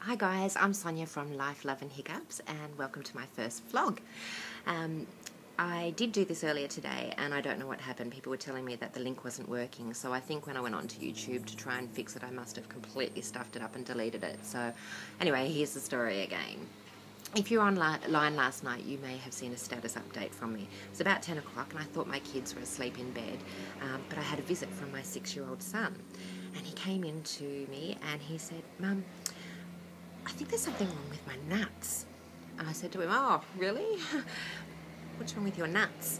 Hi guys, I'm Sonia from Life, Love and Hiccups, and welcome to my first vlog. I did do this earlier today and I don't know what happened. People were telling me that the link wasn't working, so I think when I went onto YouTube to try and fix it I must have completely stuffed it up and deleted it. So anyway, here's the story again. If you're online last night, you may have seen a status update from me. It's about 10 o'clock and I thought my kids were asleep in bed, but I had a visit from my 6-year-old son, and he came in to me and he said, "Mum, I think there's something wrong with my nuts." And I said to him, "Oh, really? What's wrong with your nuts?"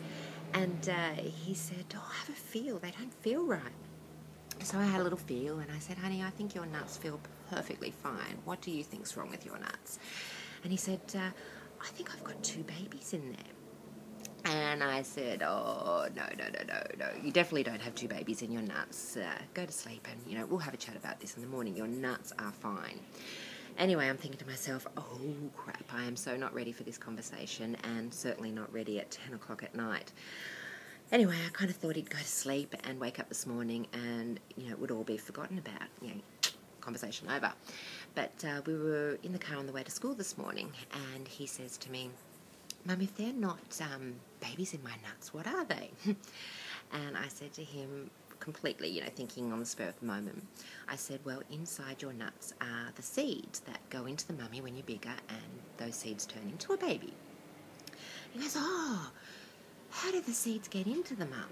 And he said, "Oh, have a feel. They don't feel right." So I had a little feel and I said, "Honey, I think your nuts feel perfectly fine. What do you think's wrong with your nuts?" And he said, "I think I've got 2 babies in there." And I said, "Oh, no. You definitely don't have 2 babies in your nuts. Go to sleep and, we'll have a chat about this in the morning. Your nuts are fine." Anyway, I'm thinking to myself, oh crap, I am so not ready for this conversation, and certainly not ready at 10 o'clock at night. Anyway, I kind of thought he'd go to sleep and wake up this morning and, it would all be forgotten about, conversation over. But we were in the car on the way to school this morning, and he says to me, "Mum, if they're not babies in my nuts, what are they?" And I said to him, completely, thinking on the spur of the moment, I said, "Well, inside your nuts are the seeds that go into the mummy when you're bigger, and those seeds turn into a baby." He goes, "Oh, how do the seeds get into the mum?"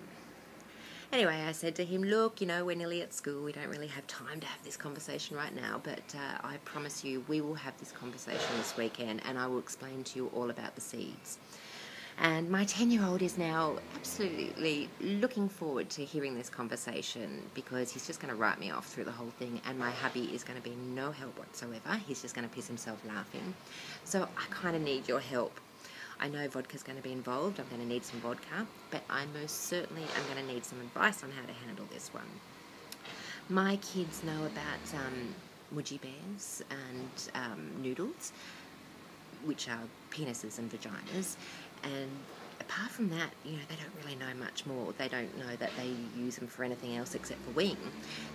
Anyway, I said to him, "Look, we're nearly at school. We don't really have time to have this conversation right now, but I promise you we will have this conversation this weekend, and I will explain to you all about the seeds." And my 10-year-old is now absolutely looking forward to hearing this conversation, because he's just going to write me off through the whole thing, and my hubby is going to be no help whatsoever. He's just going to piss himself laughing. So I kind of need your help. I know vodka's going to be involved. I'm going to need some vodka, but I most certainly am going to need some advice on how to handle this one. My kids know about Moji bears and noodles, which are penises and vaginas, and apart from that, they don't really know much more. They don't know that they use them for anything else except for weeing.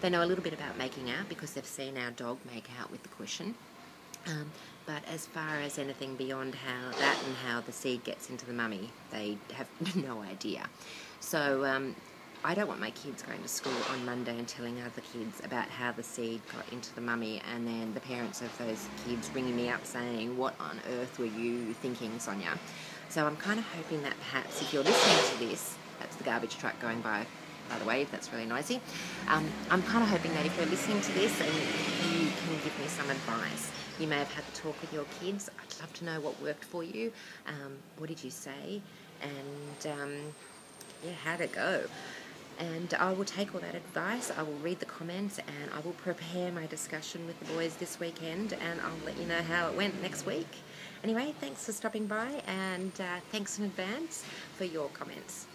They know a little bit about making out because they've seen our dog make out with the cushion, but as far as anything beyond how the seed gets into the mummy, they have no idea. So I don't want my kids going to school on Monday and telling other kids about how the seed got into the mummy, and then the parents of those kids ringing me up saying, "What on earth were you thinking, Sonia?" So I'm kind of hoping that perhaps if you're listening to this, that's the garbage truck going by the way, that's really noisy. I'm kind of hoping that if you're listening to this and you can give me some advice. You may have had the talk with your kids. I'd love to know what worked for you. What did you say? And how'd it go? And I will take all that advice, I will read the comments, and I will prepare my discussion with the boys this weekend, and I'll let you know how it went next week. Anyway, thanks for stopping by, and thanks in advance for your comments.